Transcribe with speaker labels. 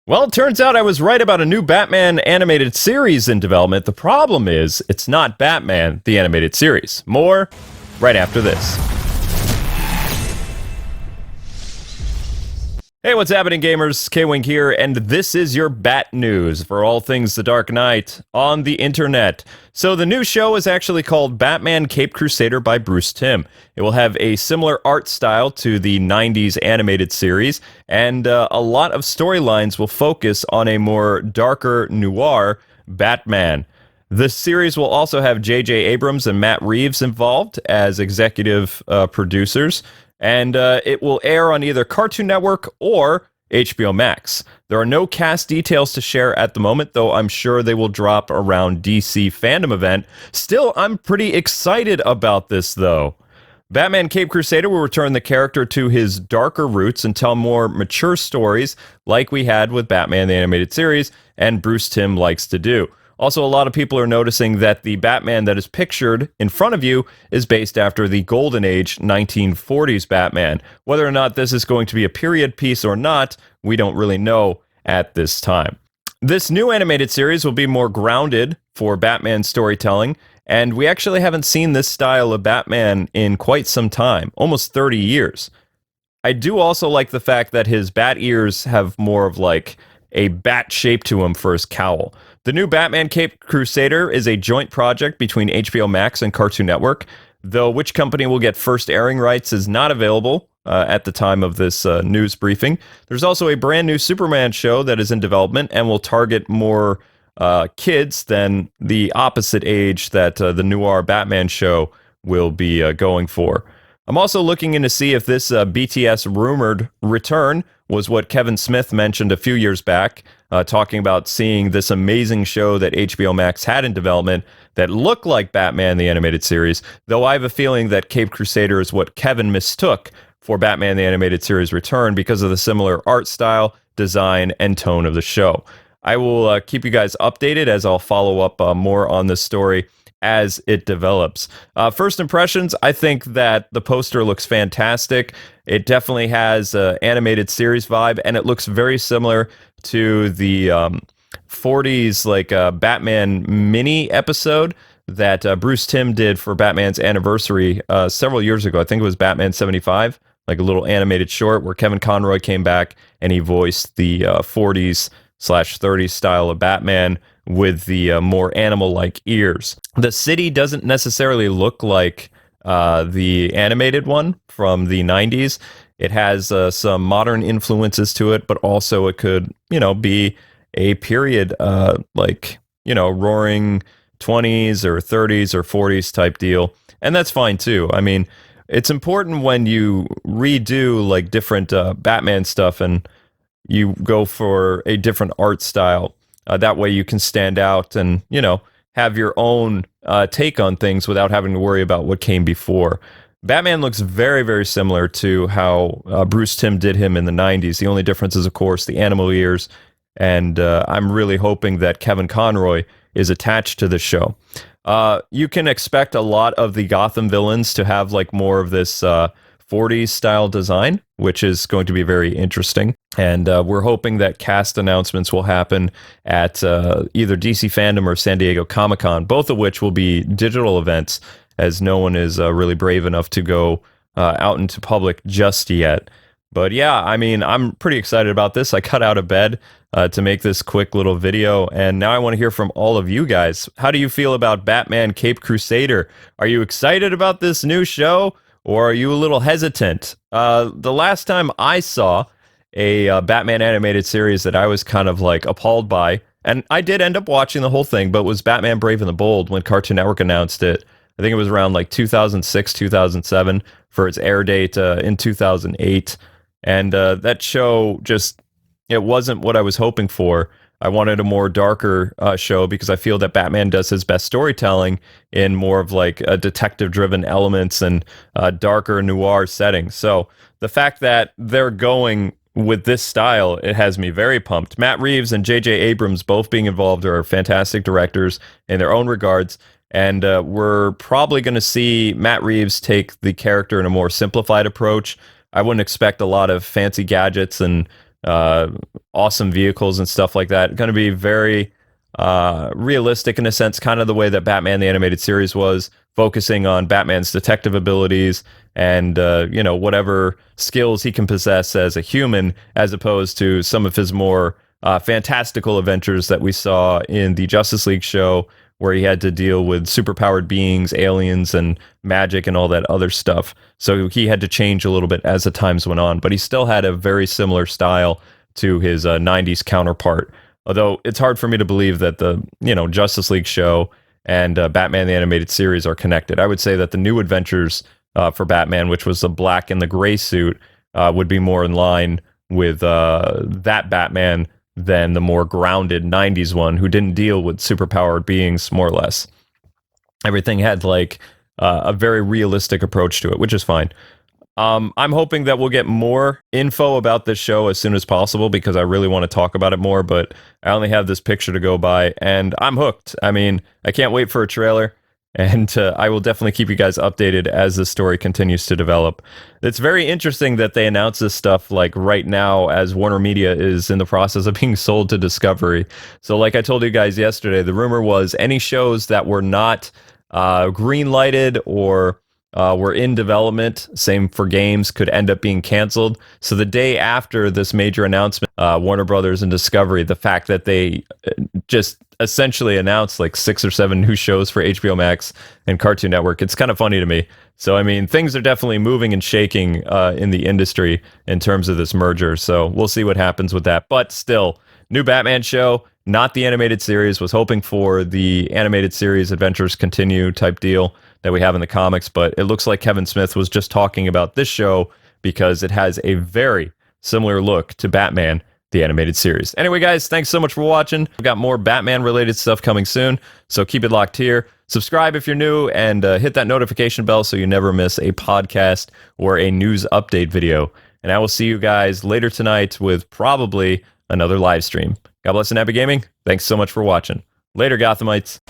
Speaker 1: Well, it turns out I was right about a new Batman animated series in development. The problem is, it's not Batman, the animated series. More right after this. Hey, what's happening, gamers? K-Wing here, and this is your Bat News for all things The Dark Knight on the internet. So the new show is actually called Batman Caped Crusader by Bruce Timm. It will have a similar art style to the 90s animated series, and a lot of storylines will focus on a more darker noir Batman. The series will also have J.J. Abrams and Matt Reeves involved as executive producers, and it will air on either Cartoon Network or HBOMax. There are no cast details to share at the moment, though I'm sure they will drop around DC Fandom event. Still, I'm pretty excited about this, though. Batman Caped Crusader will return the character to his darker roots and tell more mature stories like we had with Batman the Animated Series, and Bruce Timm likes to do. Also, a lot of people are noticing that the Batman that is pictured in front of you is based after the Golden Age 1940s Batman. Whether or not this is going to be a period piece or not, we don't really know at this time. This new animated series will be more grounded for Batman storytelling, and we actually haven't seen this style of Batman in quite some time, almost 30 years. I do also like the fact that his bat ears have more of like a bat shape to him for his cowl. The new Batman Caped Crusader is a joint project between HBOMax and Cartoon Network, though which company will get first airing rights is not available at the time of this news briefing. There's also a brand new Superman show that is in development and will target more kids than the opposite age that the noir Batman show will be going for. I'm also looking in to see if this BTS rumored return was what Kevin Smith mentioned a few years back, talking about seeing this amazing show that HBO Max had in development that looked like Batman the Animated Series, though I have a feeling that Caped Crusader is what Kevin mistook for Batman the Animated Series return because of the similar art style, design, and tone of the show. I will keep you guys updated as I'll follow up more on this story as it develops. First impressions, I think that the poster looks fantastic. It definitely has an animated series vibe, and it looks very similar to the 40s like Batman mini episode that Bruce Timm did for Batman's anniversary several years ago. I think it was Batman 75, like a little animated short where Kevin Conroy came back and he voiced the 40s/30s style of Batman with the more animal-like ears. The city doesn't necessarily look like the animated one from the 90s. It has some modern influences to it, but also it could, be a period roaring 20s or 30s or 40s type deal. And that's fine too. I mean, it's important when you redo like different Batman stuff and you go for a different art style. That way you can stand out and, have your own take on things without having to worry about what came before. Batman looks very, very similar to how Bruce Timm did him in the 90s. The only difference is, of course, the animal ears. And I'm really hoping that Kevin Conroy is attached to the show. You can expect a lot of the Gotham villains to have like more of this 40s style design, which is going to be very interesting. And we're hoping that cast announcements will happen at either DC Fandom or San Diego Comic-Con, both of which will be digital events, as no one is really brave enough to go out into public just yet. But yeah, I mean, I'm pretty excited about this. I got out of bed to make this quick little video, and now I want to hear from all of you guys. How do you feel about Batman Caped Crusader? Are you excited about this new show? Or are you a little hesitant? The last time I saw a Batman animated series that I was kind of like appalled by, and I did end up watching the whole thing, but it was Batman Brave and the Bold when Cartoon Network announced it. I think it was around like 2006, 2007 for its air date in 2008. And that show just, it wasn't what I was hoping for. I wanted a more darker show because I feel that Batman does his best storytelling in more of like a detective-driven elements and darker noir settings. So the fact that they're going with this style, it has me very pumped. Matt Reeves and J.J. Abrams both being involved are fantastic directors in their own regards. And we're probably going to see Matt Reeves take the character in a more simplified approach. I wouldn't expect a lot of fancy gadgets and uh, awesome vehicles and stuff like that. Going to be very realistic in a sense, kind of the way that Batman the Animated Series was, focusing on Batman's detective abilities and whatever skills he can possess as a human, as opposed to some of his more fantastical adventures that we saw in the Justice League show, where he had to deal with superpowered beings, aliens, and magic and all that other stuff. So he had to change a little bit as the times went on, but he still had a very similar style to his 90s counterpart. Although it's hard for me to believe that the Justice League show and Batman the Animated Series are connected. I would say that the new adventures for Batman, which was the black and the gray suit, would be more in line with that Batman than the more grounded 90s one, who didn't deal with superpowered beings, more or less. Everything had like a very realistic approach to it, which is fine. I'm hoping that we'll get more info about this show as soon as possible, because I really want to talk about it more, but I only have this picture to go by, and I'm hooked. I mean, I can't wait for a trailer, and I will definitely keep you guys updated as the story continues to develop. It's very interesting that they announce this stuff like right now, as Warner Media is in the process of being sold to Discovery. So like I told you guys yesterday, the rumor was any shows that were not green-lighted or were in development, same for games, could end up being canceled. So the day after this major announcement, Warner Brothers and Discovery, the fact that they just essentially announced like 6 or 7 new shows for HBO Max and Cartoon Network, it's kind of funny to me. So, I mean, things are definitely moving and shaking in the industry in terms of this merger. So we'll see what happens with that. But still, new Batman show, not the animated series. Was hoping for the animated series Adventures Continue type deal that we have in the comics, but it looks like Kevin Smith was just talking about this show because it has a very similar look to Batman the Animated Series. Anyway, guys, thanks so much for watching. We've got more Batman-related stuff coming soon, so keep it locked here. Subscribe if you're new, and hit that notification bell so you never miss a podcast or a news update video. And I will see you guys later tonight with probably another live stream. God bless and happy gaming. Thanks so much for watching. Later, Gothamites.